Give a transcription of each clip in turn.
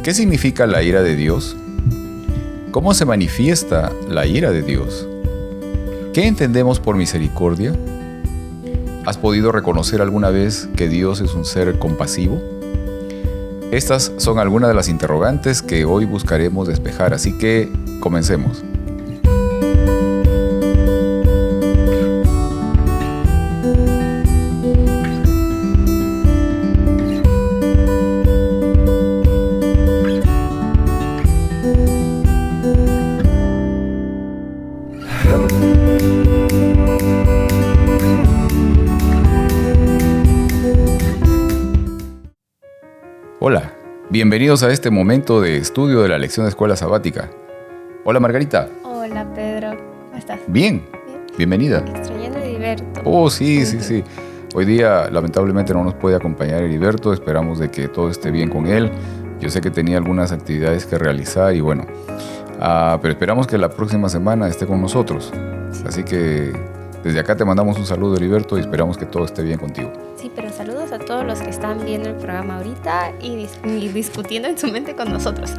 ¿Qué significa la ira de Dios? ¿Cómo se manifiesta la ira de Dios? ¿Qué entendemos por misericordia? ¿Has podido reconocer alguna vez que Dios es un ser compasivo? Estas son algunas de las interrogantes que hoy buscaremos despejar, así que comencemos. Hola, bienvenidos a este momento de estudio de la lección de escuela sabática. Hola Margarita. Hola Pedro, ¿cómo estás? Bien, bienvenida. Extrañando a Heriberto. Oh, sí. Hoy día lamentablemente no nos puede acompañar Heriberto, esperamos de que todo esté bien con él. Yo sé que tenía algunas actividades que realizar y bueno, pero esperamos que la próxima semana esté con nosotros. Así que desde acá te mandamos un saludo Heriberto y esperamos que todo esté bien contigo. Sí, pero saludos a todos los que están viendo el programa ahorita y discutiendo en su mente con nosotros.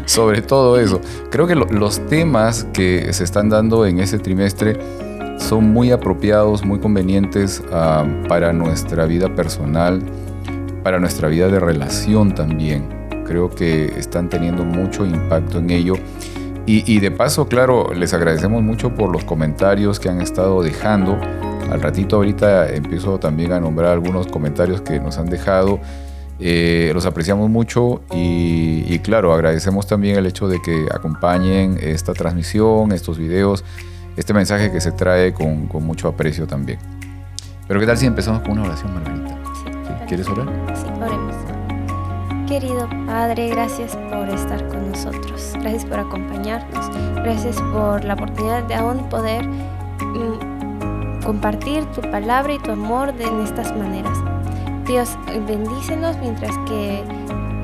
Sobre todo eso. Creo que los temas que se están dando en este trimestre son muy apropiados, muy convenientes para nuestra vida personal, para nuestra vida de relación también. Creo que están teniendo mucho impacto en ello. Y de paso, claro, les agradecemos mucho por los comentarios que han estado dejando. Al ratito ahorita empiezo también a nombrar algunos comentarios que nos han dejado. Los apreciamos mucho y claro, agradecemos también el hecho de que acompañen esta transmisión, estos videos, este mensaje que se trae con mucho aprecio también. Pero ¿qué tal si empezamos con una oración, Margarita? Sí, ¿Quieres orar? Sí, oremos. Querido Padre, gracias por estar con nosotros. Gracias por acompañarnos. Gracias por la oportunidad de aún poder compartir tu palabra y tu amor en estas maneras. Dios, bendícenos mientras que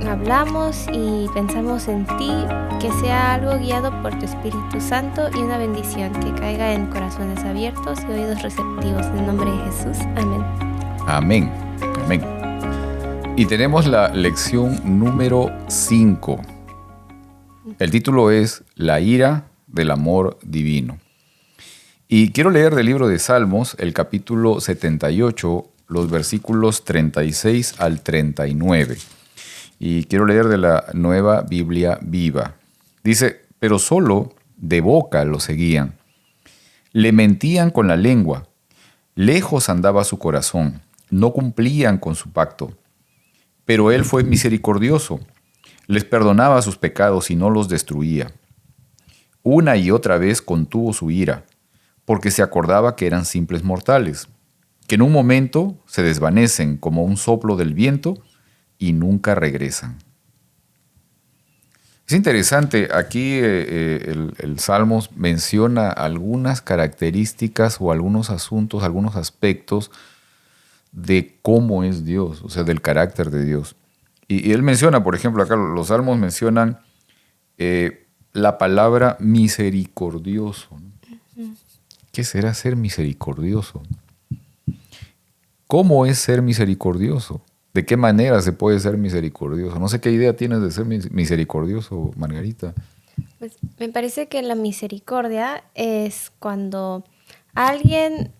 hablamos y pensamos en ti, que sea algo guiado por tu Espíritu Santo y una bendición que caiga en corazones abiertos y oídos receptivos. En el nombre de Jesús. Amén. Amén. Amén. Y tenemos la lección número 5. El título es La ira del amor divino. Y quiero leer del libro de Salmos, el capítulo 78, los versículos 36 al 39. Y quiero leer de la Nueva Biblia Viva. Dice, pero solo de boca lo seguían. Le mentían con la lengua. Lejos andaba su corazón. No cumplían con su pacto. Pero él fue misericordioso. Les perdonaba sus pecados y no los destruía. Una y otra vez contuvo su ira, porque se acordaba que eran simples mortales, que en un momento se desvanecen como un soplo del viento y nunca regresan. Es interesante, aquí el Salmos menciona algunas características o algunos asuntos, algunos aspectos de cómo es Dios, o sea, del carácter de Dios. Y él menciona, por ejemplo, acá los Salmos mencionan la palabra misericordioso. ¿Qué será ser misericordioso? ¿Cómo es ser misericordioso? ¿De qué manera se puede ser misericordioso? No sé qué idea tienes de ser misericordioso, Margarita. Pues me parece que la misericordia es cuando alguien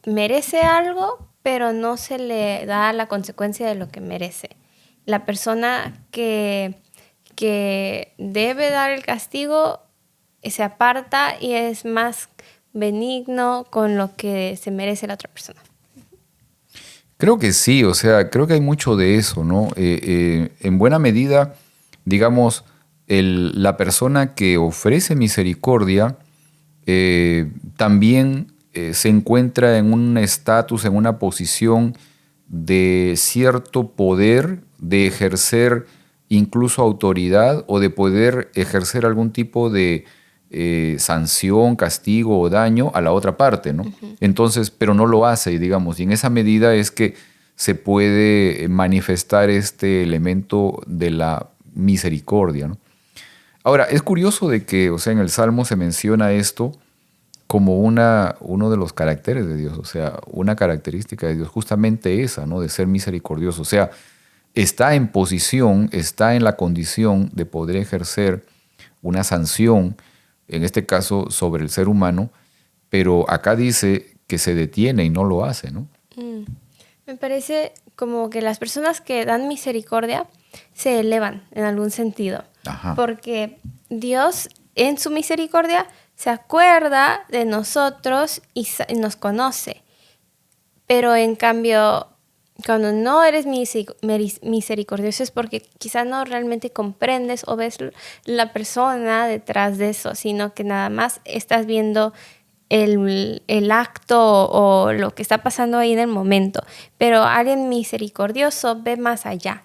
merece algo, pero no se le da la consecuencia de lo que merece. La persona que debe dar el castigo se aparta y es más benigno con lo que se merece la otra persona. Creo que sí, o sea, creo que hay mucho de eso, ¿no? En buena medida, digamos, la persona que ofrece misericordia también se encuentra en un estatus, en una posición de cierto poder, de ejercer incluso autoridad o de poder ejercer algún tipo de sanción, castigo o daño a la otra parte, ¿no? Uh-huh. Entonces, pero no lo hace, digamos, y en esa medida es que se puede manifestar este elemento de la misericordia, ¿no? Ahora, es curioso de que, o sea, en el Salmo se menciona esto como uno de los caracteres de Dios, o sea, una característica de Dios, justamente esa, ¿no? De ser misericordioso. O sea, está en posición, está en la condición de poder ejercer una sanción, en este caso sobre el ser humano, pero acá dice que se detiene y no lo hace, ¿no? Me parece como que las personas que dan misericordia se elevan en algún sentido. Ajá. Porque Dios en su misericordia se acuerda de nosotros y nos conoce. Pero en cambio, cuando no eres misericordioso es porque quizá no realmente comprendes o ves la persona detrás de eso, sino que nada más estás viendo el acto o lo que está pasando ahí en el momento. Pero alguien misericordioso ve más allá.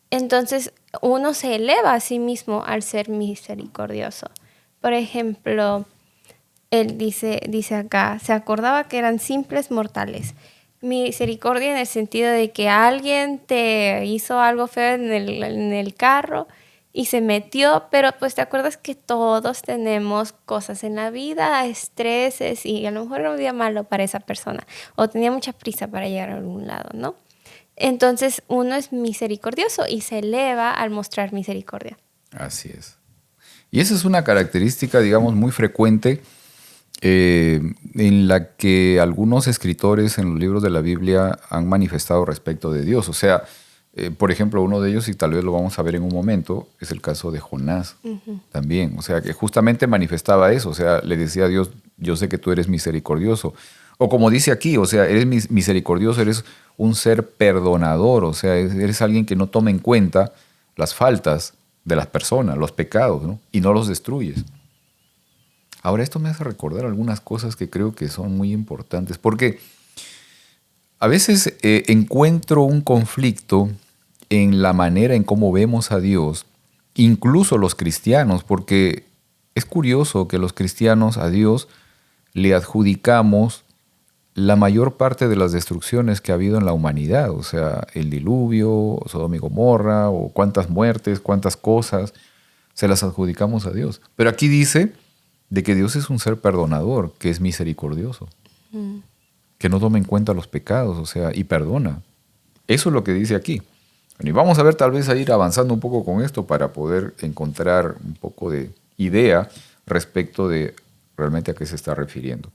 Entonces uno se eleva a sí mismo al ser misericordioso. Por ejemplo, él dice acá, se acordaba que eran simples mortales. Misericordia en el sentido de que alguien te hizo algo feo en el carro y se metió, pero pues te acuerdas que todos tenemos cosas en la vida, estreses, y a lo mejor era un día malo para esa persona o tenía mucha prisa para llegar a algún lado, ¿no? Entonces uno es misericordioso y se eleva al mostrar misericordia. Así es. Y esa es una característica, digamos, muy frecuente en la que algunos escritores en los libros de la Biblia han manifestado respecto de Dios. O sea, por ejemplo, uno de ellos, y tal vez lo vamos a ver en un momento, es el caso de Jonás también. O sea, que justamente manifestaba eso. O sea, le decía a Dios, yo sé que tú eres misericordioso. O como dice aquí, o sea, eres misericordioso, eres un ser perdonador. O sea, eres alguien que no toma en cuenta las faltas de las personas, los pecados, ¿no? Y no los destruyes. Ahora, esto me hace recordar algunas cosas que creo que son muy importantes, porque a veces encuentro un conflicto en la manera en cómo vemos a Dios, incluso los cristianos, porque es curioso que los cristianos a Dios le adjudicamos la mayor parte de las destrucciones que ha habido en la humanidad, o sea, el diluvio, Sodoma y Gomorra, o cuántas muertes, cuántas cosas, se las adjudicamos a Dios. Pero aquí dice de que Dios es un ser perdonador, que es misericordioso, que no toma en cuenta los pecados, o sea, y perdona. Eso es lo que dice aquí. Bueno, y vamos a ver, tal vez a ir avanzando un poco con esto para poder encontrar un poco de idea respecto de realmente a qué se está refiriendo.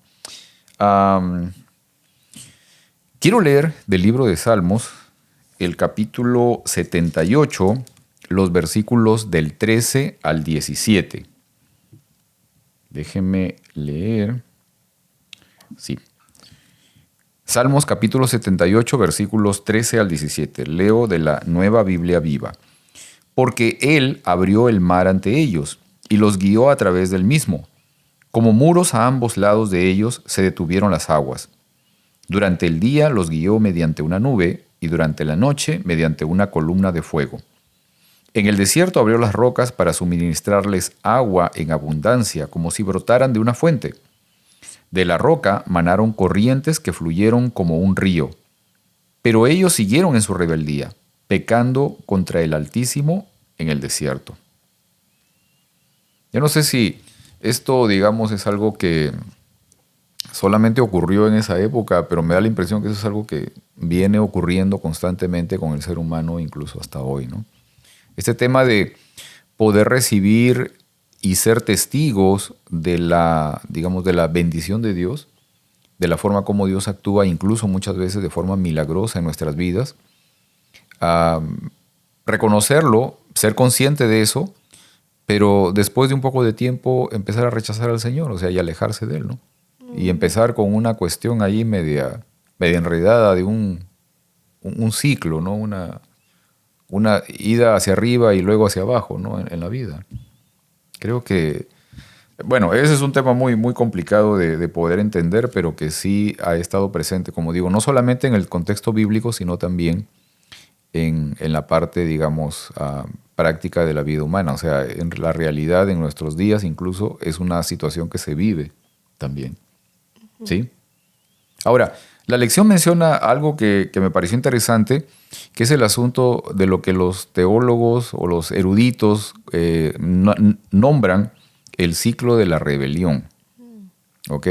Quiero leer del libro de Salmos el capítulo 78, los versículos del 13 al 17. Déjenme leer. Sí. Salmos capítulo 78, versículos 13 al 17. Leo de la Nueva Biblia Viva. Porque Él abrió el mar ante ellos y los guió a través del mismo. Como muros a ambos lados de ellos se detuvieron las aguas. Durante el día los guió mediante una nube y durante la noche mediante una columna de fuego. En el desierto abrió las rocas para suministrarles agua en abundancia, como si brotaran de una fuente. De la roca manaron corrientes que fluyeron como un río. Pero ellos siguieron en su rebeldía, pecando contra el Altísimo en el desierto. Yo no sé si esto, digamos, es algo que solamente ocurrió en esa época, pero me da la impresión que eso es algo que viene ocurriendo constantemente con el ser humano, incluso hasta hoy, ¿no? Este tema de poder recibir y ser testigos de la, digamos, de la bendición de Dios, de la forma como Dios actúa, incluso muchas veces de forma milagrosa en nuestras vidas. Reconocerlo, ser consciente de eso, pero después de un poco de tiempo empezar a rechazar al Señor, o sea, y alejarse de Él, ¿no? Y empezar con una cuestión ahí media enredada de un ciclo, ¿no? Una ida hacia arriba y luego hacia abajo, ¿no? en la vida. Creo que, bueno, ese es un tema muy, muy complicado de poder entender, pero que sí ha estado presente, como digo, no solamente en el contexto bíblico, sino también en la parte, digamos, práctica de la vida humana. O sea, en la realidad, en nuestros días, incluso es una situación que se vive también. ¿Sí? Ahora, la lección menciona algo que me pareció interesante, que es el asunto de lo que los teólogos o los eruditos nombran el ciclo de la rebelión. ¿Ok?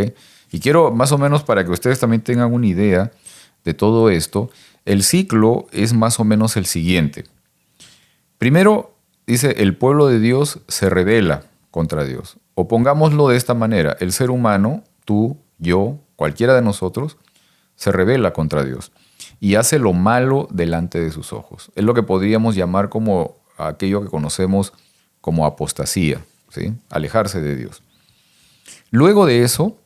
Y quiero, más o menos, para que ustedes también tengan una idea de todo esto, El ciclo es más o menos el siguiente. Primero, dice, el pueblo de Dios se rebela contra Dios. O pongámoslo de esta manera, el ser humano, tú, yo, cualquiera de nosotros, se rebela contra Dios y hace lo malo delante de sus ojos. Es lo que podríamos llamar como aquello que conocemos como apostasía, ¿sí? Alejarse de Dios. Luego de eso,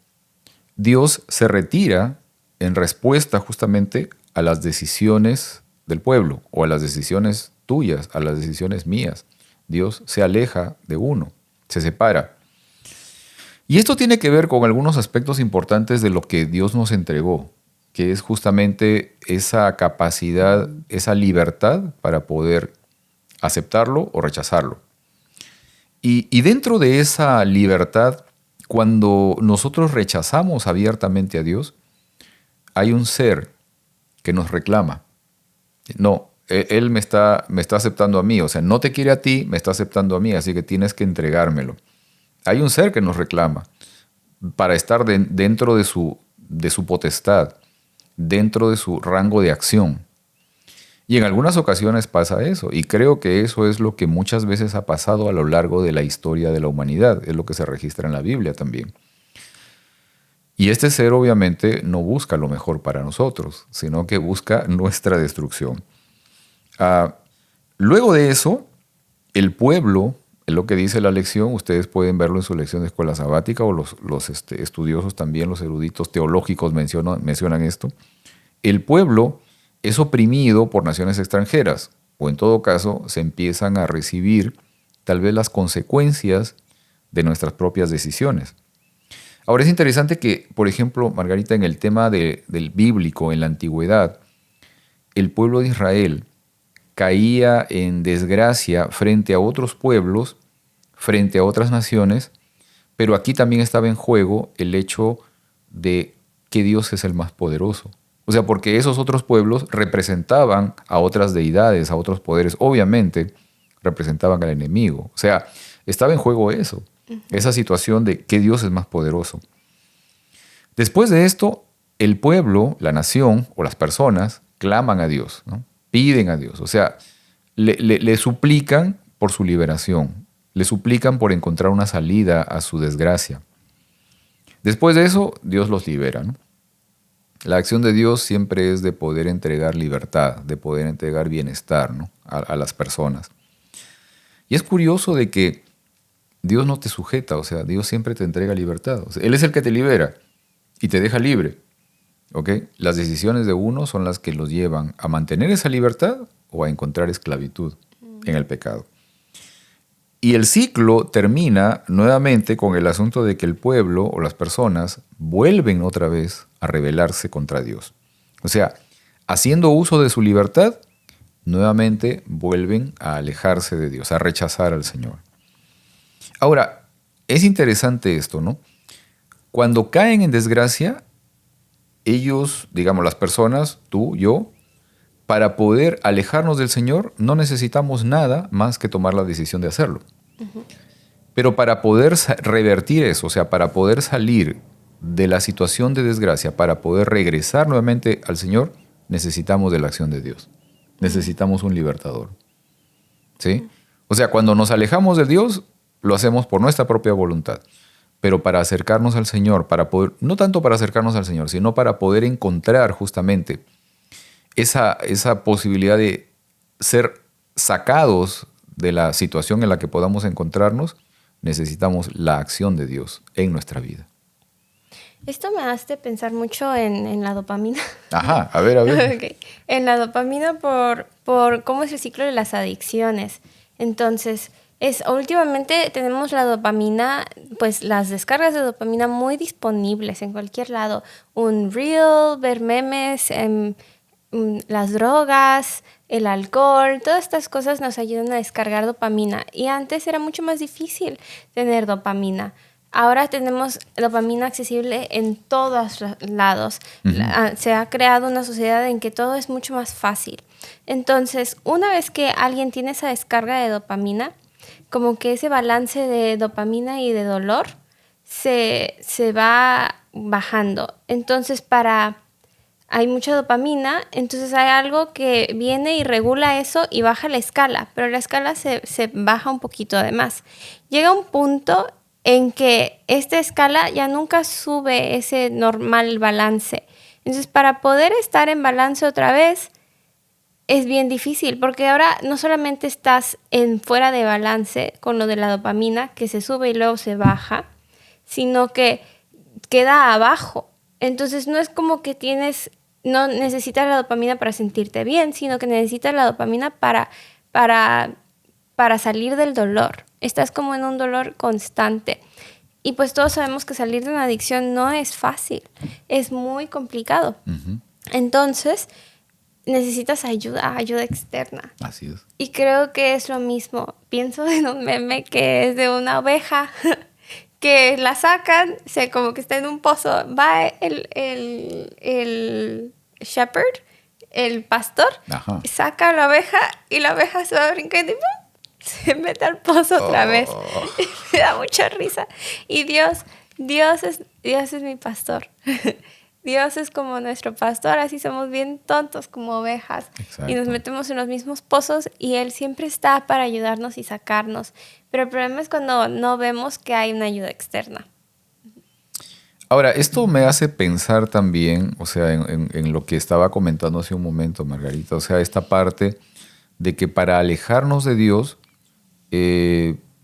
Dios se retira en respuesta justamente a las decisiones del pueblo o a las decisiones tuyas, a las decisiones mías. Dios se aleja de uno, se separa. Y esto tiene que ver con algunos aspectos importantes de lo que Dios nos entregó, que es justamente esa capacidad, esa libertad para poder aceptarlo o rechazarlo. Y dentro de esa libertad, cuando nosotros rechazamos abiertamente a Dios, hay un ser que nos reclama. No, Él me está aceptando a mí, o sea, no te quiere a ti, me está aceptando a mí, así que tienes que entregármelo. Hay un ser que nos reclama para estar dentro de su potestad, dentro de su rango de acción. Y en algunas ocasiones pasa eso, y creo que eso es lo que muchas veces ha pasado a lo largo de la historia de la humanidad, es lo que se registra en la Biblia también. Y este ser obviamente no busca lo mejor para nosotros, sino que busca nuestra destrucción. Luego de eso, el pueblo, es lo que dice la lección, ustedes pueden verlo en su lección de escuela sabática o los estudiosos también, los eruditos teológicos mencionan esto. El pueblo es oprimido por naciones extranjeras, o en todo caso se empiezan a recibir tal vez las consecuencias de nuestras propias decisiones. Ahora es interesante que, por ejemplo, Margarita, en el tema del bíblico, en la antigüedad, el pueblo de Israel caía en desgracia frente a otros pueblos, frente a otras naciones, pero aquí también estaba en juego el hecho de que Dios es el más poderoso. O sea, porque esos otros pueblos representaban a otras deidades, a otros poderes. Obviamente representaban al enemigo. O sea, estaba en juego eso, esa situación de que Dios es más poderoso. Después de esto, el pueblo, la nación o las personas claman a Dios, ¿no? Piden a Dios. O sea, le suplican por su liberación. Le suplican por encontrar una salida a su desgracia. Después de eso, Dios los libera, ¿no? La acción de Dios siempre es de poder entregar libertad, de poder entregar bienestar, ¿no? a las personas. Y es curioso de que Dios no te sujeta, o sea, Dios siempre te entrega libertad. O sea, Él es el que te libera y te deja libre. ¿Ok? Las decisiones de uno son las que los llevan a mantener esa libertad o a encontrar esclavitud en el pecado. Y el ciclo termina nuevamente con el asunto de que el pueblo o las personas vuelven otra vez a rebelarse contra Dios. O sea, haciendo uso de su libertad, nuevamente vuelven a alejarse de Dios, a rechazar al Señor. Ahora, es interesante esto, ¿no? Cuando caen en desgracia, ellos, digamos las personas, tú, yo, para poder alejarnos del Señor no necesitamos nada más que tomar la decisión de hacerlo. Pero para poder revertir eso, o sea, para poder salir de la situación de desgracia, para poder regresar nuevamente al Señor, necesitamos de la acción de Dios. Necesitamos un libertador. ¿Sí? O sea, cuando nos alejamos de Dios, lo hacemos por nuestra propia voluntad. Pero para acercarnos al Señor, para poder, no tanto para acercarnos al Señor, sino para poder encontrar justamente esa posibilidad de ser sacados de la situación en la que podamos encontrarnos, necesitamos la acción de Dios en nuestra vida. Esto me hace pensar mucho en la dopamina. Ajá, a ver. Okay. En la dopamina por cómo es el ciclo de las adicciones. Entonces, últimamente tenemos la dopamina, pues las descargas de dopamina muy disponibles en cualquier lado. Un reel, ver memes, las drogas, el alcohol, todas estas cosas nos ayudan a descargar dopamina. Y antes era mucho más difícil tener dopamina. Ahora tenemos dopamina accesible en todos lados. Se ha creado una sociedad en que todo es mucho más fácil. Entonces, una vez que alguien tiene esa descarga de dopamina, como que ese balance de dopamina y de dolor se va bajando. Entonces, para hay mucha dopamina, entonces hay algo que viene y regula eso y baja la escala, pero la escala se baja un poquito además. Llega un punto en que esta escala ya nunca sube ese normal balance. Entonces, para poder estar en balance otra vez, es bien difícil, porque ahora no solamente estás fuera de balance con lo de la dopamina, que se sube y luego se baja, sino que queda abajo. Entonces, no es como que no necesitas la dopamina para sentirte bien, sino que necesitas la dopamina para salir del dolor. Estás como en un dolor constante. Y pues todos sabemos que salir de una adicción no es fácil, es muy complicado. Ujú. Entonces, necesitas ayuda externa. Así es. Y creo que es lo mismo. Pienso en un meme que es de una oveja que la sacan, como que está en un pozo. Va el shepherd, el pastor, Ajá. saca a la oveja y la oveja se va brincando y ¡pum! Se mete al pozo otra vez. Me da mucha risa. Y Dios es mi pastor. Dios es como nuestro pastor, así somos bien tontos como ovejas. Exacto. Y nos metemos en los mismos pozos y Él siempre está para ayudarnos y sacarnos. Pero el problema es cuando no vemos que hay una ayuda externa. Ahora, esto me hace pensar también, o sea, en lo que estaba comentando hace un momento, Margarita, o sea, esta parte de que para alejarnos de Dios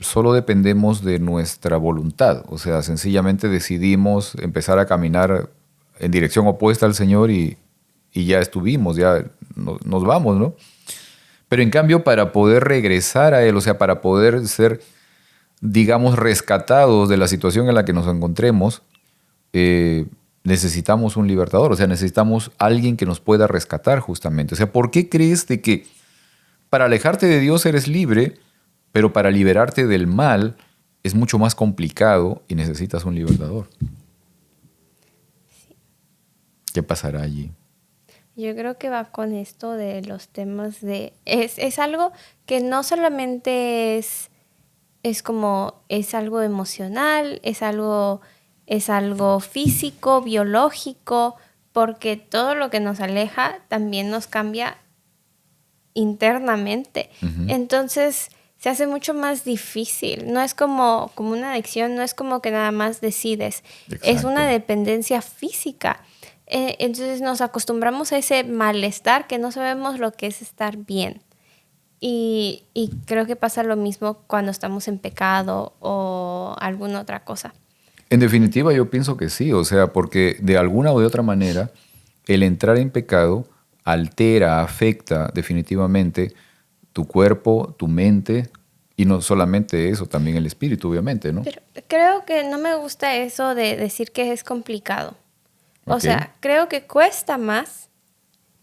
solo dependemos de nuestra voluntad, o sea, sencillamente decidimos empezar a caminar en dirección opuesta al Señor y ya estuvimos, ya nos vamos, ¿no? Pero en cambio, para poder regresar a Él, o sea, para poder ser, digamos, rescatados de la situación en la que nos encontremos, necesitamos un libertador, o sea, necesitamos alguien que nos pueda rescatar justamente. O sea, ¿por qué crees de que para alejarte de Dios eres libre, pero para liberarte del mal es mucho más complicado y necesitas un libertador? ¿Qué pasará allí? Yo creo que va con esto de los temas de... Es algo que no solamente es algo emocional, es algo físico, biológico, porque todo lo que nos aleja también nos cambia internamente. Ujú. Entonces se hace mucho más difícil. No es como una adicción, no es como que nada más decides. Es Exacto. una dependencia física. Entonces nos acostumbramos a ese malestar que no sabemos lo que es estar bien. Y creo que pasa lo mismo cuando estamos en pecado o alguna otra cosa. En definitiva, yo pienso que sí, o sea, porque de alguna o de otra manera el entrar en pecado altera, afecta definitivamente tu cuerpo, tu mente y no solamente eso, también el espíritu, obviamente, ¿no? Pero creo que no me gusta eso de decir que es complicado. O Ok. sea, creo que cuesta más,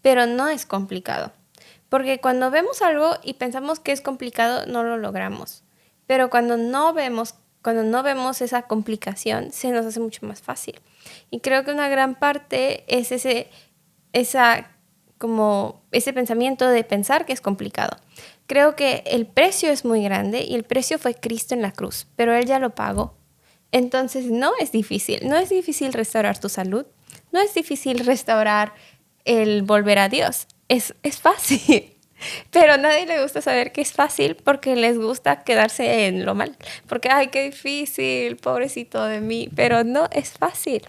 pero no es complicado. Porque cuando vemos algo y pensamos que es complicado, no lo logramos. Pero cuando no vemos esa complicación, se nos hace mucho más fácil. Y creo que una gran parte es ese pensamiento de pensar que es complicado. Creo que el precio es muy grande y el precio fue Cristo en la cruz, pero Él ya lo pagó. Entonces no es difícil. No es difícil restaurar tu salud. No es difícil restaurar el volver a Dios. Es fácil. Pero a nadie le gusta saber que es fácil porque les gusta quedarse en lo mal. Porque, ay, qué difícil, pobrecito de mí. Pero no es fácil.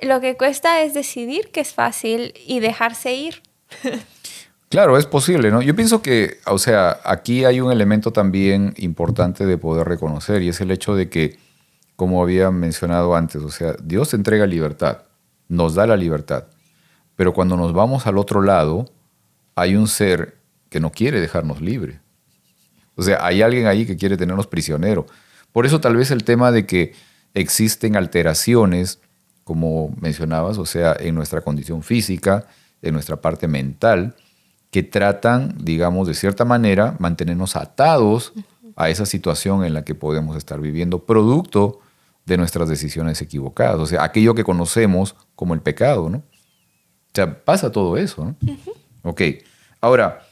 Lo que cuesta es decidir que es fácil y dejarse ir. Claro, es posible, ¿no? Yo pienso que, o sea, aquí hay un elemento también importante de poder reconocer y es el hecho de que, como había mencionado antes, o sea, Dios te entrega libertad, nos da la libertad, pero cuando nos vamos al otro lado, hay un ser que no quiere dejarnos libre. O sea, hay alguien ahí que quiere tenernos prisioneros. Por eso tal vez el tema de que existen alteraciones, como mencionabas, o sea, en nuestra condición física, en nuestra parte mental, que tratan, digamos, de cierta manera, mantenernos atados a esa situación en la que podemos estar viviendo, producto de nuestras decisiones equivocadas. O sea, aquello que conocemos como el pecado, ¿no? O sea, pasa todo eso, ¿no? Ok. Ahora,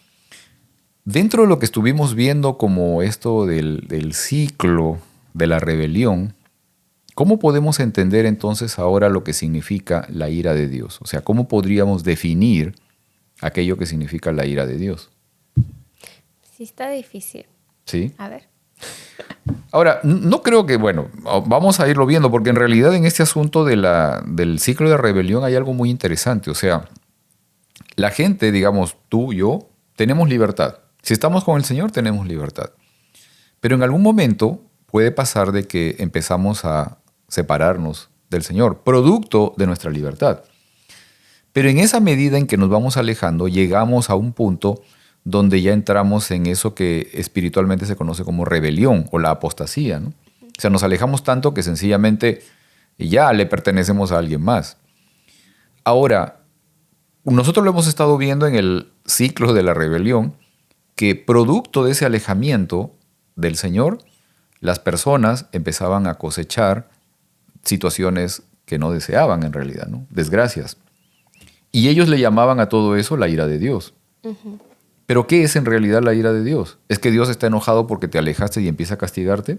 dentro de lo que estuvimos viendo como esto del ciclo de la rebelión, ¿Cómo podemos entender entonces ahora lo que significa la ira de Dios? O sea, ¿cómo podríamos definir aquello que significa la ira de Dios? Sí, está difícil. ¿Sí? A ver. Ahora, no creo que, bueno, vamos a irlo viendo, porque en realidad en este asunto del ciclo de rebelión hay algo muy interesante. O sea, la gente, digamos, tú, yo, tenemos libertad. Si estamos con el Señor, tenemos libertad. Pero en algún momento puede pasar de que empezamos a separarnos del Señor, producto de nuestra libertad. Pero en esa medida en que nos vamos alejando, llegamos a un punto donde ya entramos en eso que espiritualmente se conoce como rebelión o la apostasía, ¿no? O sea, nos alejamos tanto que sencillamente ya le pertenecemos a alguien más. Ahora, nosotros lo hemos estado viendo en el ciclo de la rebelión, que producto de ese alejamiento del Señor, las personas empezaban a cosechar situaciones que no deseaban en realidad, ¿no? Desgracias. Y ellos le llamaban a todo eso la ira de Dios. Ujú. ¿Pero qué es en realidad la ira de Dios? ¿Es que Dios está enojado porque te alejaste y empieza a castigarte?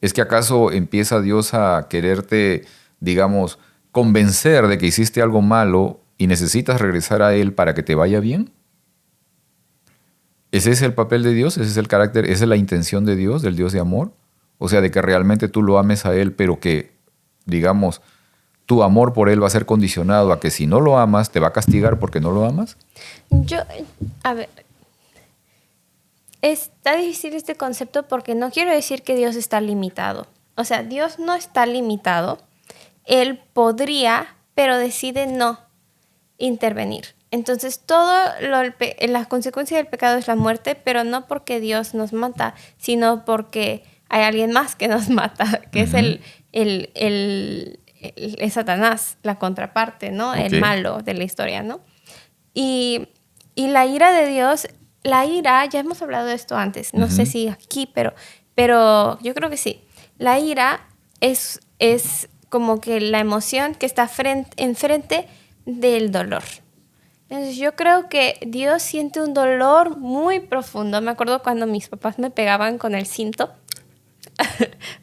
¿Es que acaso empieza Dios a quererte, digamos, convencer de que hiciste algo malo y necesitas regresar a Él para que te vaya bien? ¿Ese es el papel de Dios? ¿Ese es el carácter? ¿Esa es la intención de Dios, del Dios de amor? O sea, de que realmente tú lo ames a Él, pero que, digamos, tu amor por Él va a ser condicionado a que si no lo amas, te va a castigar porque no lo amas. A ver, está difícil este concepto porque no quiero decir que Dios está limitado. O sea, Dios no está limitado. Él podría, pero decide no intervenir. Entonces, la consecuencia del pecado es la muerte, pero no porque Dios nos mata, sino porque hay alguien más que nos mata, que es Satanás, la contraparte, ¿no? Okay. El malo de la historia, ¿no? Y la ira de Dios, ya hemos hablado de esto antes, no sé si aquí, pero yo creo que sí. La ira es como que la emoción que está enfrente del dolor. Entonces yo creo que Dios siente un dolor muy profundo. Me acuerdo cuando mis papás me pegaban con el cinto.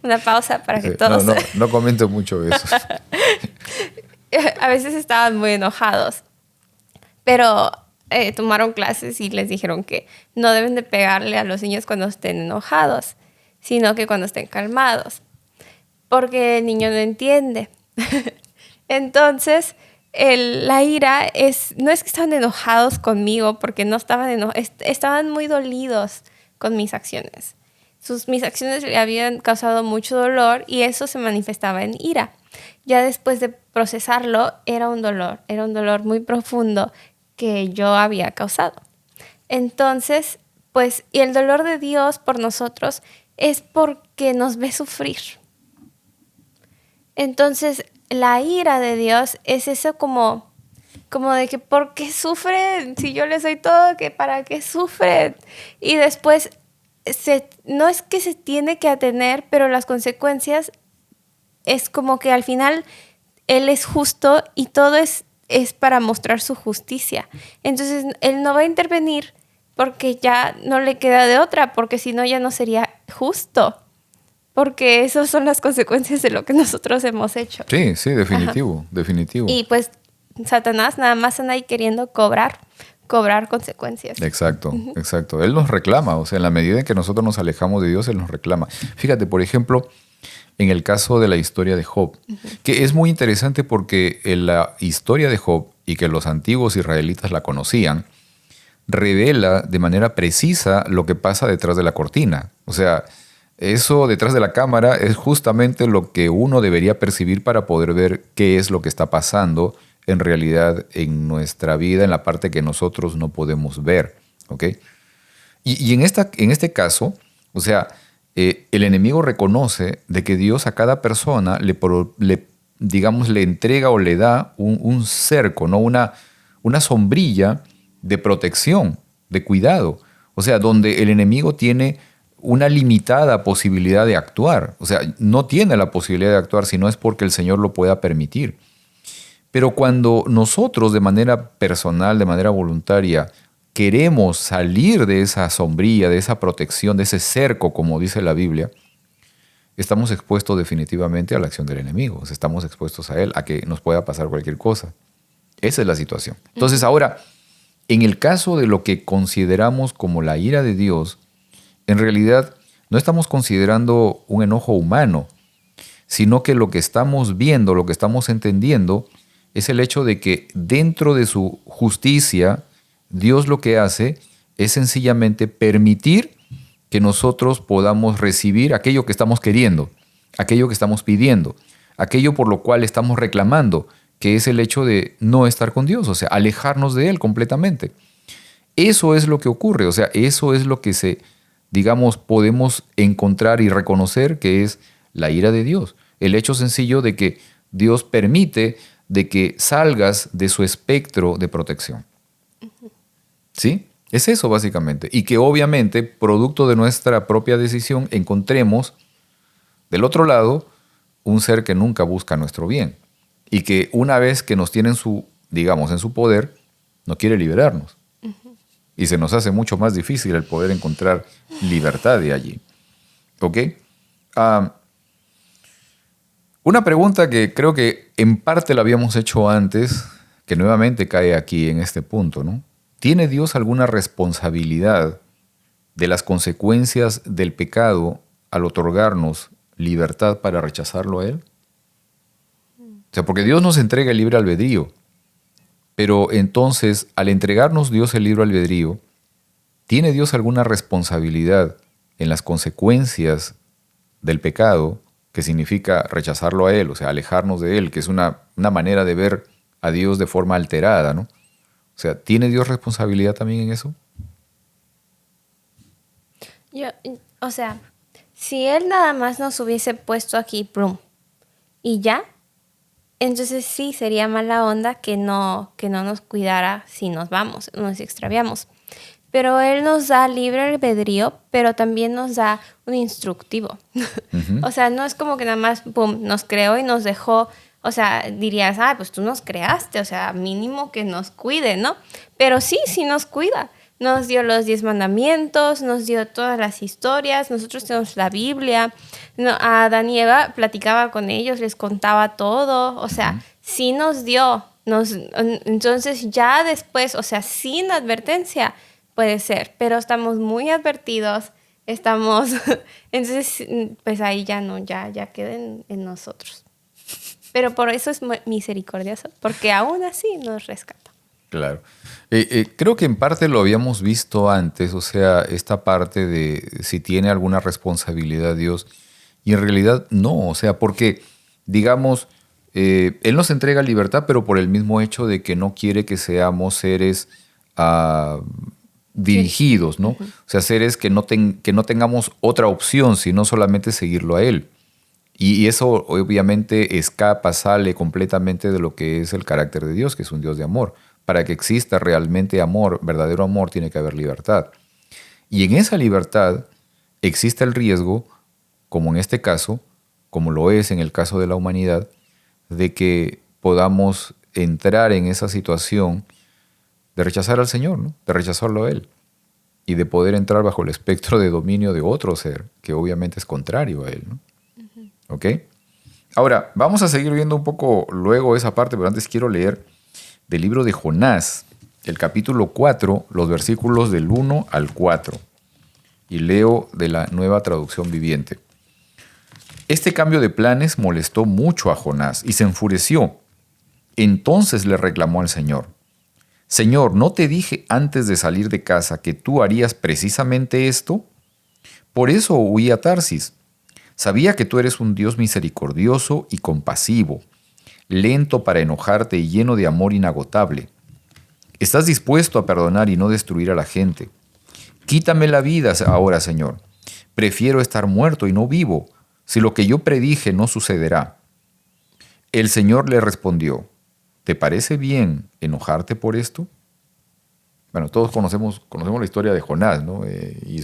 Una pausa para que todos... No comento mucho eso. A veces estaban muy enojados, pero tomaron clases y les dijeron que no deben de pegarle a los niños cuando estén enojados, sino que cuando estén calmados, porque el niño no entiende. Entonces, la ira no es que estaban enojados conmigo, porque no estaban estaban muy dolidos con mis acciones. Mis acciones le habían causado mucho dolor y eso se manifestaba en ira. Ya después de procesarlo, era un dolor muy profundo que yo había causado. Entonces, pues, y el dolor de Dios por nosotros es porque nos ve sufrir. Entonces, la ira de Dios es eso como de que ¿por qué sufren? Si yo les doy todo, ¿que para qué sufren? Y después, no es que se tiene que atener, pero las consecuencias es como que al final Él es justo y todo es para mostrar su justicia. Entonces, Él no va a intervenir porque ya no le queda de otra, porque si no ya no sería justo. Porque esas son las consecuencias de lo que nosotros hemos hecho. Sí, definitivo, definitivo. Y pues Satanás nada más anda ahí queriendo cobrar consecuencias. Exacto, exacto. Él nos reclama, o sea, en la medida en que nosotros nos alejamos de Dios, Él nos reclama. Fíjate, por ejemplo, en el caso de la historia de Job, que es muy interesante porque en la historia de Job, y que los antiguos israelitas la conocían, revela de manera precisa lo que pasa detrás de la cortina. O sea, eso detrás de la cámara es justamente lo que uno debería percibir para poder ver qué es lo que está pasando en realidad en nuestra vida, en la parte que nosotros no podemos ver. ¿Ok? Y en este caso, o sea, el enemigo reconoce de que Dios a cada persona le entrega o le da un cerco, ¿no? Una sombrilla de protección, de cuidado. O sea, donde el enemigo tiene una limitada posibilidad de actuar. O sea, no tiene la posibilidad de actuar si no es porque el Señor lo pueda permitir. Pero cuando nosotros de manera personal, de manera voluntaria, queremos salir de esa sombrilla, de esa protección, de ese cerco, como dice la Biblia, estamos expuestos definitivamente a la acción del enemigo. O sea, estamos expuestos a él, a que nos pueda pasar cualquier cosa. Esa es la situación. Entonces, ahora, en el caso de lo que consideramos como la ira de Dios, en realidad no estamos considerando un enojo humano, sino que lo que estamos viendo, lo que estamos entendiendo, es el hecho de que dentro de su justicia, Dios lo que hace es sencillamente permitir que nosotros podamos recibir aquello que estamos queriendo, aquello que estamos pidiendo, aquello por lo cual estamos reclamando, que es el hecho de no estar con Dios, o sea, alejarnos de Él completamente. Eso es lo que ocurre, o sea, eso es lo que podemos encontrar y reconocer que es la ira de Dios. El hecho sencillo de que Dios permite de que salgas de su espectro de protección. ¿Sí? Es eso básicamente. Y que obviamente, producto de nuestra propia decisión, encontremos del otro lado un ser que nunca busca nuestro bien. Y que una vez que nos tiene en su poder, no quiere liberarnos. Y se nos hace mucho más difícil el poder encontrar libertad de allí. ¿Ok? Una pregunta que creo que en parte la habíamos hecho antes, que nuevamente cae aquí en este punto, ¿no? ¿Tiene Dios alguna responsabilidad de las consecuencias del pecado al otorgarnos libertad para rechazarlo a Él? O sea, porque Dios nos entrega el libre albedrío, pero entonces, al entregarnos Dios el libre albedrío, ¿tiene Dios alguna responsabilidad en las consecuencias del pecado, que significa rechazarlo a Él, o sea, alejarnos de Él, que es una manera de ver a Dios de forma alterada, ¿no? O sea, ¿tiene Dios responsabilidad también en eso? O sea, si Él nada más nos hubiese puesto aquí, plum, y ya, entonces sí sería mala onda que no nos cuidara si nos vamos, nos extraviamos. Pero Él nos da libre albedrío, pero también nos da un instructivo. O sea, no es como que nada más, boom, nos creó y nos dejó. O sea, dirías, pues tú nos creaste, o sea, mínimo que nos cuide, ¿no? Pero sí nos cuida. Nos dio los 10 mandamientos, nos dio todas las historias, nosotros tenemos la Biblia. A Adán y Eva platicaba con ellos, les contaba todo, o sea, sí nos dio. Entonces ya después, o sea, sin advertencia, puede ser, pero estamos muy advertidos, entonces pues ahí ya queden en nosotros. Pero por eso es misericordioso, porque aún así nos rescata. Claro. Creo que en parte lo habíamos visto antes, o sea, esta parte de si tiene alguna responsabilidad Dios, y en realidad no, o sea, porque, digamos, Él nos entrega libertad, pero por el mismo hecho de que no quiere que seamos seres dirigidos, ¿no? O sea, seres que no tengamos otra opción, sino solamente seguirlo a Él. Y eso obviamente sale completamente de lo que es el carácter de Dios, que es un Dios de amor. Para que exista realmente amor, verdadero amor, tiene que haber libertad. Y en esa libertad existe el riesgo, como en este caso, como lo es en el caso de la humanidad, de que podamos entrar en esa situación de rechazar al Señor, ¿no? De rechazarlo a Él. Y de poder entrar bajo el espectro de dominio de otro ser, que obviamente es contrario a Él, ¿no? ¿Ok? Ahora, vamos a seguir viendo un poco luego esa parte, pero antes quiero leer del libro de Jonás, el capítulo 4, los versículos del 1 al 4. Y leo de la Nueva Traducción Viviente. Este cambio de planes molestó mucho a Jonás y se enfureció. Entonces le reclamó al Señor: Señor, ¿no te dije antes de salir de casa que tú harías precisamente esto? Por eso huí a Tarsis. Sabía que tú eres un Dios misericordioso y compasivo, lento para enojarte y lleno de amor inagotable. Estás dispuesto a perdonar y no destruir a la gente. Quítame la vida ahora, Señor. Prefiero estar muerto y no vivo, si lo que yo predije no sucederá. El Señor le respondió: ¿te parece bien enojarte por esto? Bueno, todos conocemos la historia de Jonás, ¿no? Y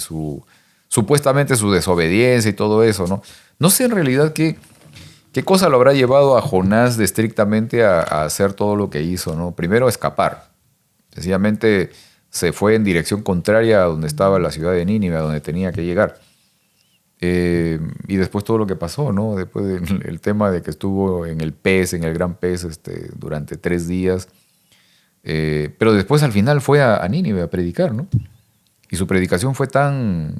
supuestamente su desobediencia y todo eso, ¿no? No sé en realidad qué cosa lo habrá llevado a Jonás de estrictamente a hacer todo lo que hizo, ¿no? Primero, escapar. Sencillamente se fue en dirección contraria a donde estaba la ciudad de Nínive, a donde tenía que llegar. Y después todo lo que pasó, ¿no? Después el tema de que estuvo en el pez, en el gran pez, durante 3 días. Pero después al final fue a Nínive a predicar, ¿no? Y su predicación fue tan,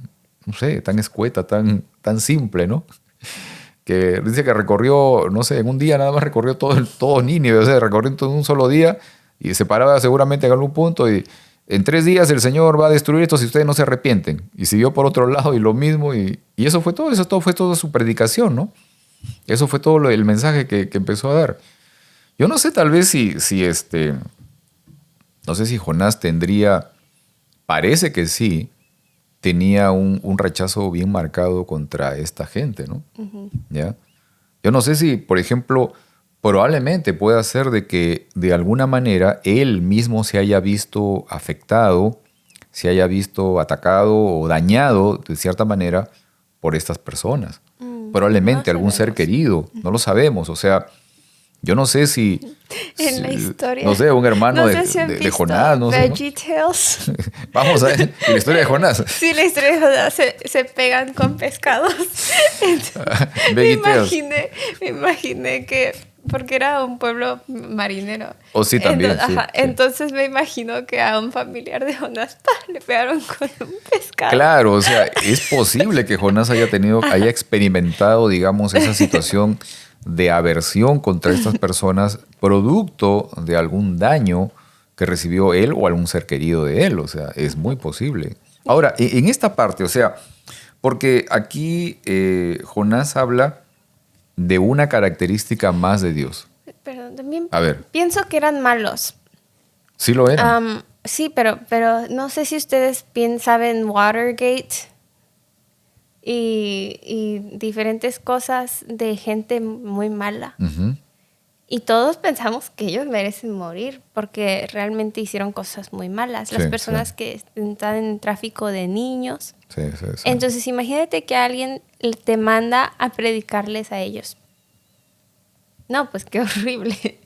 no sé, tan escueta, tan simple, ¿no? Que dice que recorrió, no sé, en un día nada más recorrió todo Nínive, o sea, recorrió en un solo día y se paraba seguramente en algún punto y en 3 días el Señor va a destruir esto si ustedes no se arrepienten. Y siguió por otro lado y lo mismo y eso fue todo fue toda su predicación, ¿no? Eso fue todo el mensaje que empezó a dar. Yo no sé tal vez si no sé si Jonás parece que sí, tenía un rechazo bien marcado contra esta gente, ¿no? Ujú. ¿Ya? Yo no sé si, por ejemplo, probablemente pueda ser de que de alguna manera él mismo se haya visto afectado, se haya visto atacado o dañado de cierta manera por estas personas. Probablemente No algún ser sabemos. querido, no lo sabemos. O sea, yo no sé si En la historia. no sé, un hermano No sé si han de visto Jonás, no sé, ¿no? VeggieTales. Vamos a ver la historia de Jonás. Sí, la historia de Jonás se pegan con pescados. Entonces, VeggieTales. me imaginé que, porque era un pueblo marinero. Oh, sí, también, sí, sí. Entonces me imagino que a un familiar de Jonás le pegaron con un pescado. Claro, o sea, es posible que Jonás haya experimentado, digamos, esa situación de aversión contra estas personas producto de algún daño que recibió él o algún ser querido de él. O sea, es muy posible. Ahora, en esta parte, o sea, porque aquí Jonás habla de una característica más de Dios. Perdón, también A ver. pienso que eran malos. Sí lo eran. Sí, pero no sé si ustedes saben Watergate y diferentes cosas de gente muy mala. Uh-huh. Y todos pensamos que ellos merecen morir porque realmente hicieron cosas muy malas. Las Sí, personas sí. que están en tráfico de niños. Sí, sí, sí. Entonces imagínate que alguien te manda a predicarles a ellos. No, pues qué horrible.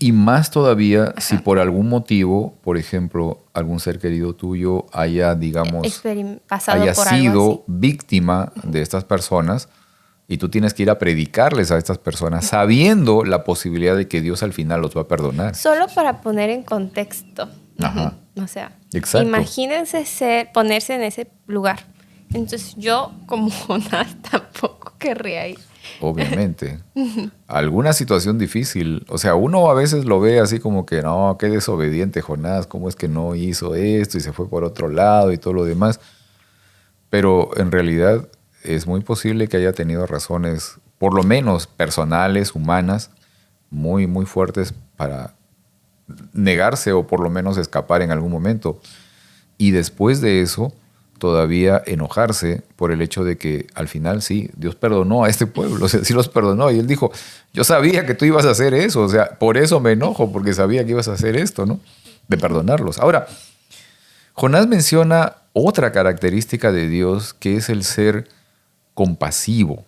Y más todavía si por algún motivo, por ejemplo, algún ser querido tuyo haya, digamos, Pasado haya por sido algo así. víctima de estas personas y tú tienes que ir a predicarles a estas personas sabiendo la posibilidad de que Dios al final los va a perdonar. Solo para poner en contexto. Ajá. O sea, Exacto. imagínense ponerse en ese lugar. Entonces yo, como Jonás, tampoco querría ir. Obviamente. Alguna situación difícil. O sea, uno a veces lo ve así como que, no, qué desobediente Jonás, cómo es que no hizo esto y se fue por otro lado y todo lo demás. Pero en realidad es muy posible que haya tenido razones, por lo menos personales, humanas, muy, muy fuertes para negarse o por lo menos escapar en algún momento. Y después de eso, todavía enojarse por el hecho de que al final sí, Dios perdonó a este pueblo, o sea, sí los perdonó. Y él dijo, yo sabía que tú ibas a hacer eso, o sea, por eso me enojo, porque sabía que ibas a hacer esto, ¿no? De perdonarlos. Ahora, Jonás menciona otra característica de Dios que es el ser compasivo.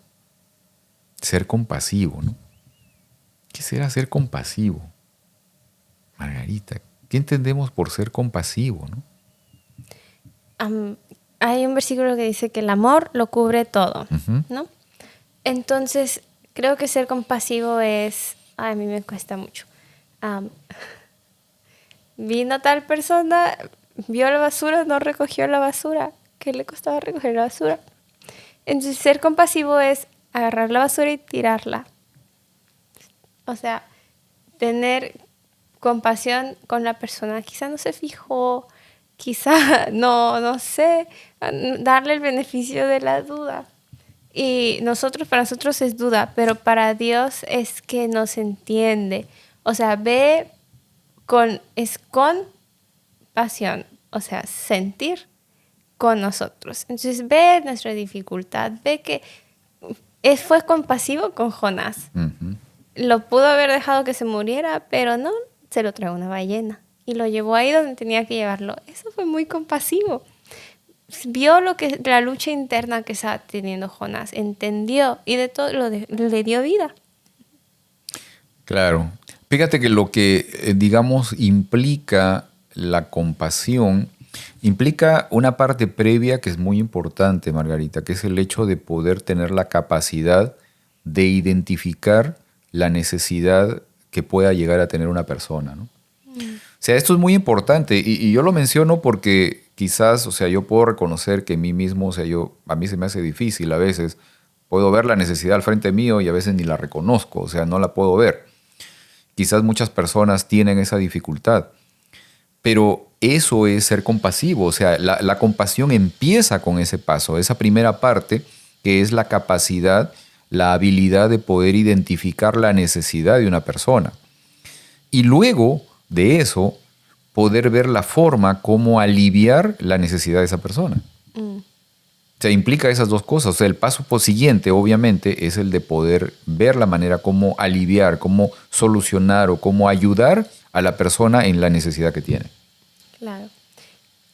Ser compasivo, ¿no? ¿Qué será ser compasivo? Margarita, ¿qué entendemos por ser compasivo, no? Hay un versículo que dice que el amor lo cubre todo, Uh-huh. ¿no? Entonces, creo que ser compasivo es... a mí me cuesta mucho. Vino tal persona, vio la basura, no recogió la basura. ¿Qué le costaba recoger la basura? Entonces, ser compasivo es agarrar la basura y tirarla. O sea, tener compasión con la persona. Quizá no se fijó, quizá no sé, darle el beneficio de la duda. Y para nosotros es duda, pero para Dios es que nos entiende. O sea, es con pasión, o sea, sentir con nosotros. Entonces ve nuestra dificultad, ve que fue compasivo con Jonás. Uh-huh. Lo pudo haber dejado que se muriera, pero no, se lo trajo una ballena y lo llevó ahí donde tenía que llevarlo. Eso fue muy compasivo. Vio la lucha interna que estaba teniendo Jonás, entendió y de todo le dio vida. Claro. Fíjate que lo que, digamos, implica la compasión Implica una parte previa que es muy importante, Margarita, que es el hecho de poder tener la capacidad de identificar la necesidad que pueda llegar a tener una persona, ¿no? O sea, esto es muy importante y yo lo menciono porque quizás, o sea, yo puedo reconocer que en mí mismo, o sea, a mí se me hace difícil a veces, puedo ver la necesidad al frente mío y a veces ni la reconozco, o sea, no la puedo ver. Quizás muchas personas tienen esa dificultad, pero eso es ser compasivo, o sea, la compasión empieza con ese paso, esa primera parte que es la capacidad, la habilidad de poder identificar la necesidad de una persona. Y luego de eso, poder ver la forma como aliviar la necesidad de esa persona. O sea, implica esas dos cosas. O sea, el paso siguiente, obviamente, es el de poder ver la manera como aliviar, cómo solucionar o cómo ayudar a la persona en la necesidad que tiene. Claro.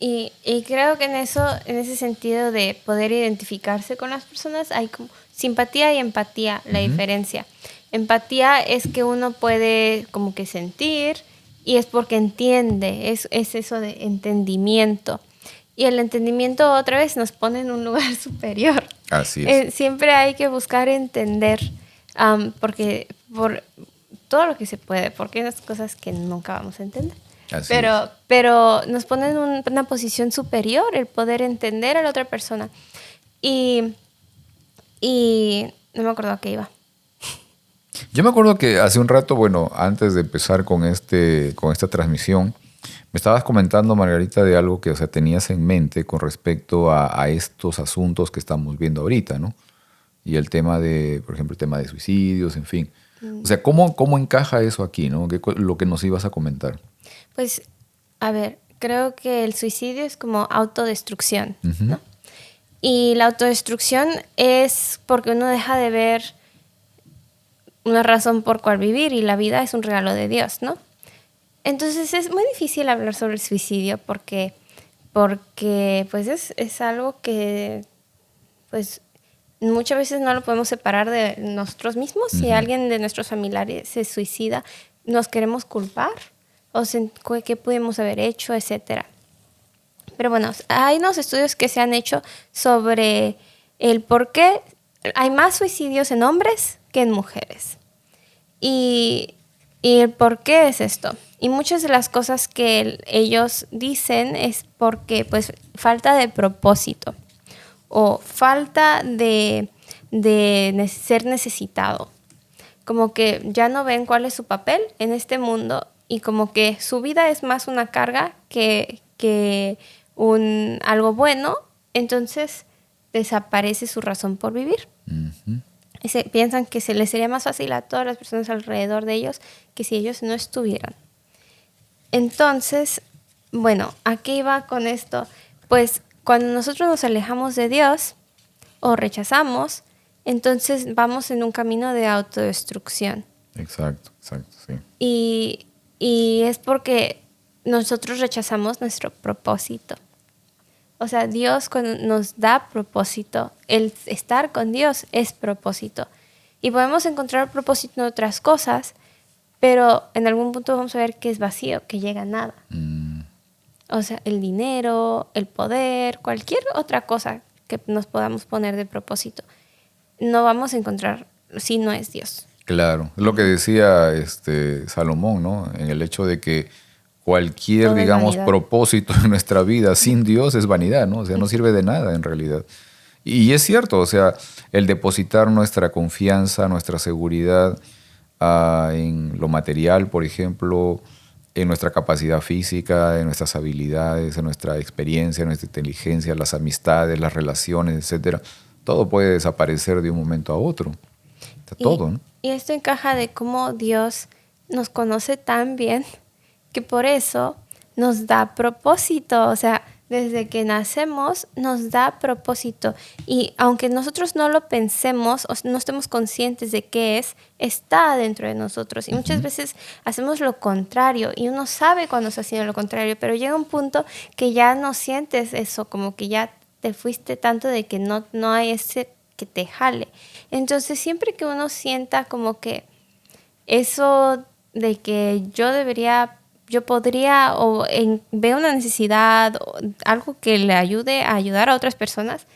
Y creo que en ese sentido de poder identificarse con las personas, hay como simpatía y empatía, la diferencia. Empatía es que uno puede como que sentir y es porque entiende, es eso de entendimiento. Y el entendimiento otra vez nos pone en un lugar superior. Así es. Siempre hay que buscar entender, porque por todo lo que se puede, porque hay unas cosas que nunca vamos a entender. Pero nos pone en una posición superior el poder entender a la otra persona. Y no me acuerdo a qué iba. Yo me acuerdo que hace un rato, bueno, antes de empezar con esta transmisión, me estabas comentando, Margarita, de algo que, o sea, tenías en mente con respecto a estos asuntos que estamos viendo ahorita, ¿no? Y el tema de, por ejemplo, el tema de suicidios, en fin. O sea, ¿cómo encaja eso aquí, ¿no? Lo que nos ibas a comentar. Pues, a ver, creo que el suicidio es como autodestrucción, ¿no? Y la autodestrucción es porque uno deja de ver una razón por cual vivir y la vida es un regalo de Dios, ¿no? Entonces es muy difícil hablar sobre el suicidio porque pues es algo que pues muchas veces no lo podemos separar de nosotros mismos. Si alguien de nuestros familiares se suicida, nos queremos culpar o qué pudimos haber hecho, etcétera. Pero bueno, hay unos estudios que se han hecho sobre el por qué hay más suicidios en hombres que en mujeres. Y el por qué es esto. Y muchas de las cosas que ellos dicen es porque pues falta de propósito o falta de ser necesitado. Como que ya no ven cuál es su papel en este mundo y como que su vida es más una carga que algo bueno, entonces desaparece su razón por vivir. Piensan que se les sería más fácil a todas las personas alrededor de ellos que si ellos no estuvieran. Entonces, bueno, ¿a qué iba con esto? Pues cuando nosotros nos alejamos de Dios o rechazamos, entonces vamos en un camino de autodestrucción. Exacto, sí. Y es porque nosotros rechazamos nuestro propósito. O sea, Dios cuando nos da propósito, el estar con Dios es propósito. Y podemos encontrar propósito en otras cosas, pero en algún punto vamos a ver que es vacío, que llega a nada. O sea, el dinero, el poder, cualquier otra cosa que nos podamos poner de propósito, no vamos a encontrar si no es Dios. Claro, es lo que decía Salomón, ¿no? En el hecho de que cualquier, Todo es digamos, vanidad. propósito en nuestra vida sin Dios es vanidad, ¿no? O sea, no sirve de nada en realidad. Y es cierto, o sea, el depositar nuestra confianza, nuestra seguridad en lo material, por ejemplo, en nuestra capacidad física, en nuestras habilidades, en nuestra experiencia, en nuestra inteligencia, las amistades, las relaciones, etcétera, todo puede desaparecer de un momento a otro. Todo, ¿no? Y esto encaja de cómo Dios nos conoce tan bien que por eso nos da propósito. O sea, desde que nacemos nos da propósito. Y aunque nosotros no lo pensemos o no estemos conscientes de qué es, está dentro de nosotros. Y muchas veces hacemos lo contrario y uno sabe cuando está haciendo lo contrario, pero llega un punto que ya no sientes eso, como que ya te fuiste tanto de que no hay ese que te jale. Entonces, siempre que uno sienta como que eso de que yo debería yo podría veo una necesidad, o algo que le ayude a ayudar a otras personas,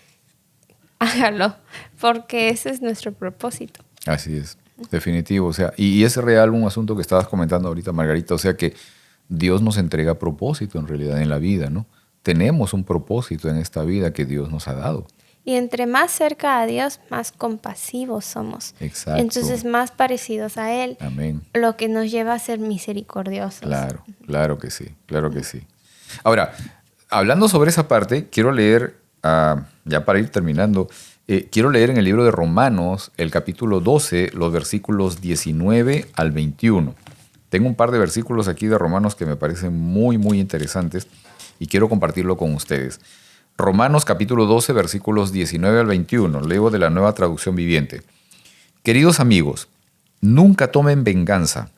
hágalo, porque ese es nuestro propósito. Así es, definitivo. O sea, y es real un asunto que estabas comentando ahorita, Margarita. O sea, que Dios nos entrega propósito en realidad en la vida, ¿no? Tenemos un propósito en esta vida que Dios nos ha dado. Y entre más cerca a Dios, más compasivos somos. Exacto. Entonces, más parecidos a Él. Amén. Lo que nos lleva a ser misericordiosos. Claro, claro que sí, claro que sí. Ahora, hablando sobre esa parte, quiero leer, ya para ir terminando, quiero leer en el libro de Romanos, el capítulo 12, los versículos 19 al 21. Tengo un par de versículos aquí de Romanos que me parecen muy, muy interesantes y quiero compartirlo con ustedes. Romanos capítulo 12, versículos 19 al 21. Leo de la Nueva Traducción Viviente. Queridos amigos, nunca tomen venganza.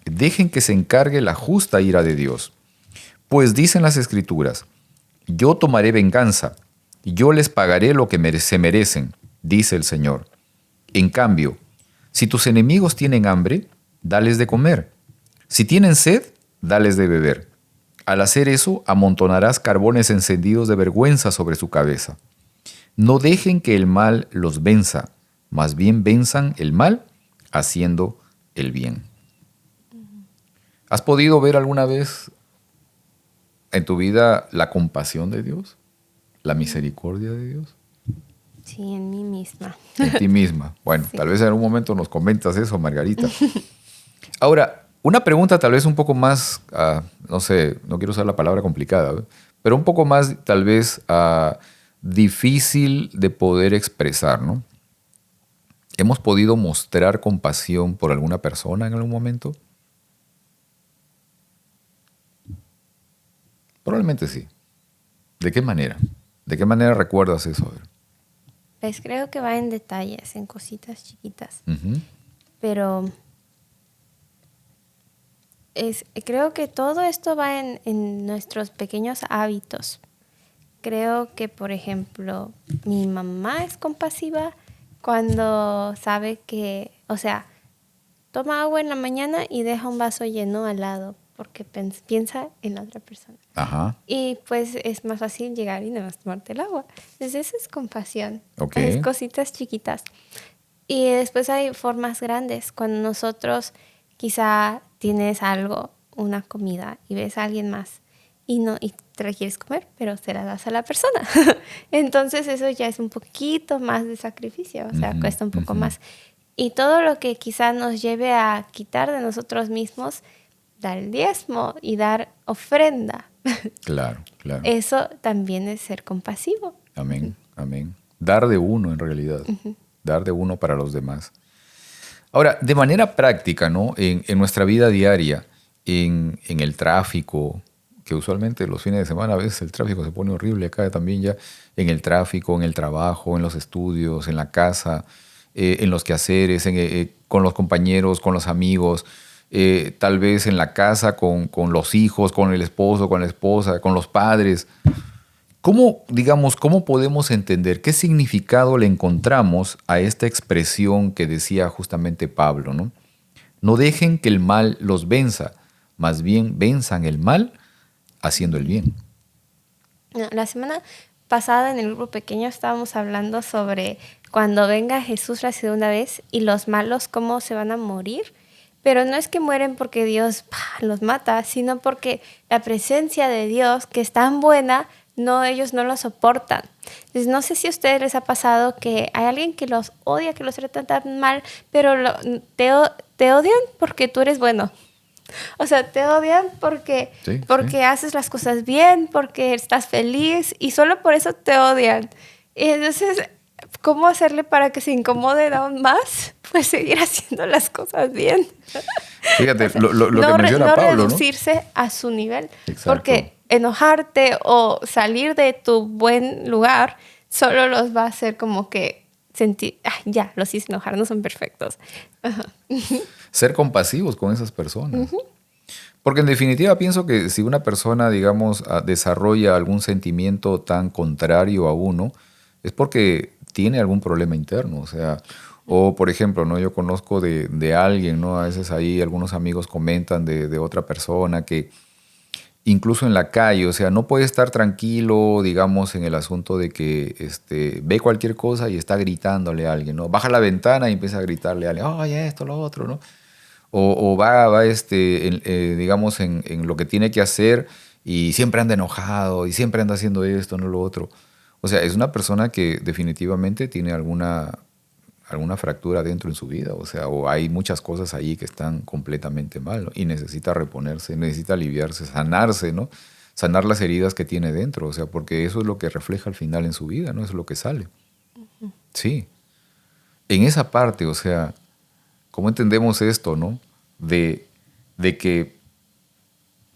Dejen que se encargue la justa ira de Dios. Pues dicen las Escrituras, yo tomaré venganza, yo les pagaré lo que se merecen, dice el Señor. En cambio, si tus enemigos tienen hambre, dales de comer. Si tienen sed, dales de beber. Al hacer eso, amontonarás carbones encendidos de vergüenza sobre su cabeza. No dejen que el mal los venza, más bien venzan el mal haciendo el bien. ¿Has podido ver alguna vez en tu vida la compasión de Dios? ¿La misericordia de Dios? Sí, en mí misma. En ti misma. Bueno, Sí. tal vez en algún momento nos comentas eso, Margarita. Ahora, una pregunta tal vez un poco más, no sé, no quiero usar la palabra complicada, ¿eh? Pero un poco más tal vez difícil de poder expresar, ¿no? ¿Hemos podido mostrar compasión por alguna persona en algún momento? Probablemente sí. ¿De qué manera? ¿De qué manera recuerdas eso? A ver. Pues creo que va en detalles, en cositas chiquitas. Ujú. Pero creo que todo esto va en nuestros pequeños hábitos. Creo que, por ejemplo, mi mamá es compasiva cuando sabe que, o sea, toma agua en la mañana y deja un vaso lleno al lado porque piensa en la otra persona. Ajá. Y pues es más fácil llegar y no más tomarte el agua. Entonces eso es compasión. Ok. Es cositas chiquitas. Y después hay formas grandes. Cuando nosotros quizá tienes algo, una comida, y ves a alguien más y te la quieres comer, pero se la das a la persona. Entonces eso ya es un poquito más de sacrificio. O sea, Ujú, cuesta un poco ujú. más. Y todo lo que quizá nos lleve a quitar de nosotros mismos, dar el diezmo y dar ofrenda. Claro, claro. Eso también es ser compasivo. Amén, amén. Dar de uno en realidad. Dar de uno para los demás. Ahora, de manera práctica, ¿no? En nuestra vida diaria, en el tráfico, que usualmente los fines de semana a veces el tráfico se pone horrible acá también ya, en el tráfico, en el trabajo, en los estudios, en la casa, en los quehaceres, con los compañeros, con los amigos, tal vez en la casa con los hijos, con el esposo, con la esposa, con los padres. ¿Cómo podemos entender qué significado le encontramos a esta expresión que decía justamente Pablo, ¿no? No dejen que el mal los venza, más bien venzan el mal haciendo el bien. La semana pasada en el grupo pequeño estábamos hablando sobre cuando venga Jesús la segunda vez y los malos cómo se van a morir. Pero no es que mueren porque Dios los mata, sino porque la presencia de Dios, que es tan buena, ellos no lo soportan. Entonces, no sé si a ustedes les ha pasado que hay alguien que los odia, que los trata tan mal, pero te odian porque tú eres bueno. O sea, te odian porque haces las cosas bien, porque estás feliz y solo por eso te odian. Y entonces, ¿cómo hacerle para que se incomoden aún más? Pues seguir haciendo las cosas bien. Fíjate, o sea, lo que menciona Pablo, no reducirse a su nivel. Exacto. Porque enojarte o salir de tu buen lugar solo los va a hacer como que sentir, ya, los hice enojar, no son perfectos. Ser compasivos con esas personas. Porque en definitiva pienso que si una persona, digamos, desarrolla algún sentimiento tan contrario a uno, es porque tiene algún problema interno. O sea, O, por ejemplo, ¿no? Yo conozco de alguien, ¿no? A veces ahí algunos amigos comentan de otra persona que incluso en la calle, o sea, no puede estar tranquilo, digamos, en el asunto de que ve cualquier cosa y está gritándole a alguien, ¿no? Baja la ventana y empieza a gritarle a alguien, oye, esto, lo otro, ¿no? O va digamos, en lo que tiene que hacer y siempre anda enojado y siempre anda haciendo esto, no lo otro. O sea, es una persona que definitivamente tiene alguna fractura dentro en su vida, o sea, o hay muchas cosas ahí que están completamente mal, ¿no? Y necesita reponerse, necesita aliviarse, sanarse, ¿no? Sanar las heridas que tiene dentro, o sea, porque eso es lo que refleja al final en su vida, ¿no? Eso es lo que sale. Uh-huh. Sí. En esa parte, o sea, ¿cómo entendemos esto, no? De que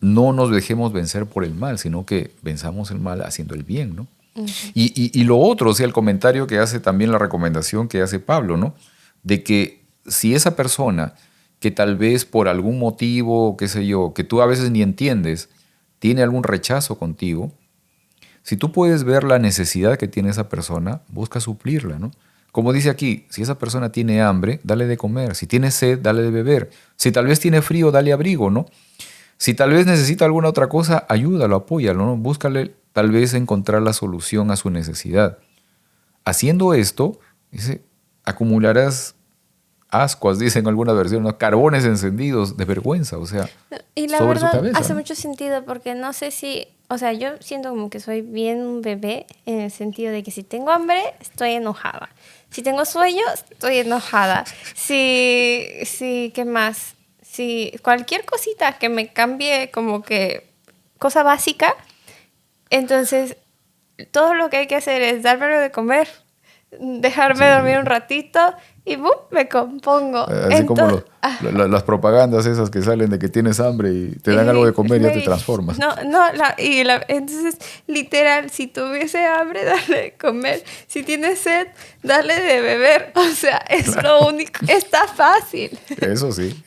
no nos dejemos vencer por el mal, sino que venzamos el mal haciendo el bien, ¿no? Uh-huh. Y lo otro, o sea, el comentario que hace también, la recomendación que hace Pablo, ¿no? De que si esa persona que tal vez por algún motivo, qué sé yo, que tú a veces ni entiendes, tiene algún rechazo contigo, si tú puedes ver la necesidad que tiene esa persona, busca suplirla, ¿no? Como dice aquí, si esa persona tiene hambre, dale de comer. Si tiene sed, dale de beber. Si tal vez tiene frío, dale abrigo, ¿no? Si tal vez necesita alguna otra cosa, ayúdalo, apóyalo, ¿no? Búscale tal vez encontrar la solución a su necesidad. Haciendo esto, dice, acumularás ascuas, dicen en alguna versión, ¿no? Carbones encendidos de vergüenza, o sea, y la sobre verdad, su cabeza. Hace mucho sentido porque no sé si, o sea, yo siento como que soy bien un bebé en el sentido de que si tengo hambre, estoy enojada. Si tengo sueño, estoy enojada. ¿Qué más? Si cualquier cosita que me cambie como que cosa básica, entonces todo lo que hay que hacer es dármelo de comer, dejarme dormir un ratito y ¡bum! Me compongo. Así como las propagandas esas que salen de que tienes hambre y te dan algo de comer y ya te transformas. Entonces, literal, si tuviese hambre, dale de comer. Si tienes sed, dale de beber. O sea, es lo único. Está fácil. Eso sí.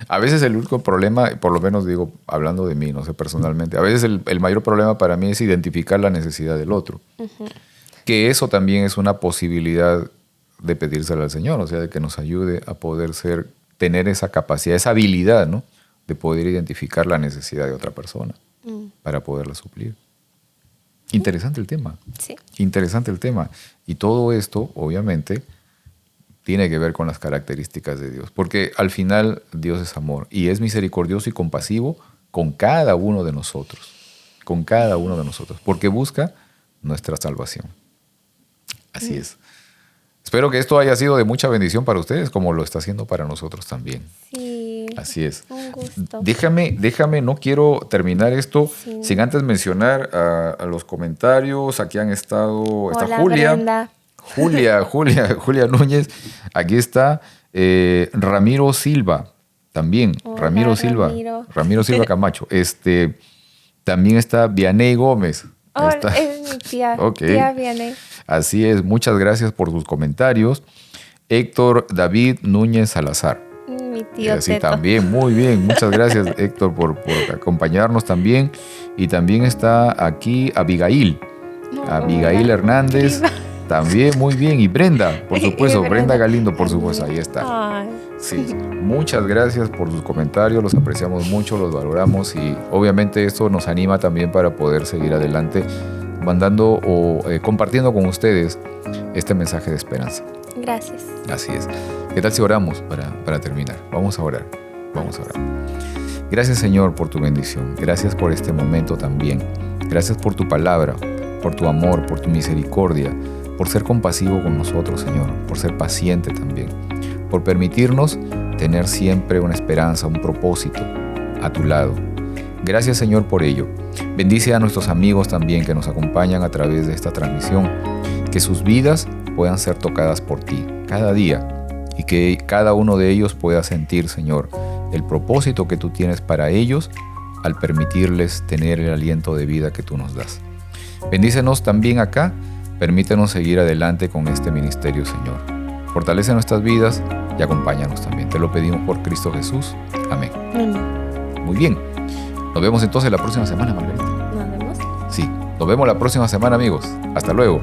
A veces el único problema, por lo menos digo, hablando de mí, no sé, personalmente, a veces el mayor problema para mí es identificar la necesidad del otro. Uh-huh. Que eso también es una posibilidad de pedírselo al Señor, o sea, de que nos ayude a poder tener esa capacidad, esa habilidad, ¿no? De poder identificar la necesidad de otra persona para poderla suplir. Interesante el tema. Sí. Interesante el tema. Y todo esto, obviamente, tiene que ver con las características de Dios, porque al final Dios es amor y es misericordioso y compasivo con cada uno de nosotros, porque busca nuestra salvación. Así es. Espero que esto haya sido de mucha bendición para ustedes, como lo está haciendo para nosotros también. Sí. Así es. Un gusto. Déjame, no quiero terminar esto sin antes mencionar a los comentarios. Aquí han estado. Hola, está Julia. Brenda. Julia Núñez. Aquí está Ramiro Silva. También. Hola, Ramiro Silva Camacho. También está Vianey Gómez. Es mi tía. Okay. Tía Vianey. Así es, muchas gracias por sus comentarios. Héctor David Núñez Salazar. Mi tío Sí, Teto. también, muy bien. Muchas gracias, Héctor, por acompañarnos también. Y también está aquí Abigail Hernández. También, muy bien. Y Brenda, por supuesto. Brenda Galindo, por supuesto. Ahí está. Ay. Sí, muchas gracias por sus comentarios. Los apreciamos mucho, los valoramos. Y obviamente esto nos anima también para poder seguir adelante mandando o compartiendo con ustedes este mensaje de esperanza. Gracias. Así es. ¿Qué tal si oramos para terminar? Vamos a orar. Gracias, Señor, por tu bendición. Gracias por este momento también. Gracias por tu palabra, por tu amor, por tu misericordia, por ser compasivo con nosotros, Señor, por ser paciente también, por permitirnos tener siempre una esperanza, un propósito a tu lado. Gracias, Señor, por ello. Bendice a nuestros amigos también que nos acompañan a través de esta transmisión, que sus vidas puedan ser tocadas por ti cada día y que cada uno de ellos pueda sentir, Señor, el propósito que tú tienes para ellos al permitirles tener el aliento de vida que tú nos das. Bendícenos también acá, permítenos seguir adelante con este ministerio, Señor. Fortalece nuestras vidas y acompáñanos también. Te lo pedimos por Cristo Jesús. Amén. Muy bien. Nos vemos entonces la próxima semana, Margarita. ¿Nos vemos? Sí, nos vemos la próxima semana, amigos. Hasta luego.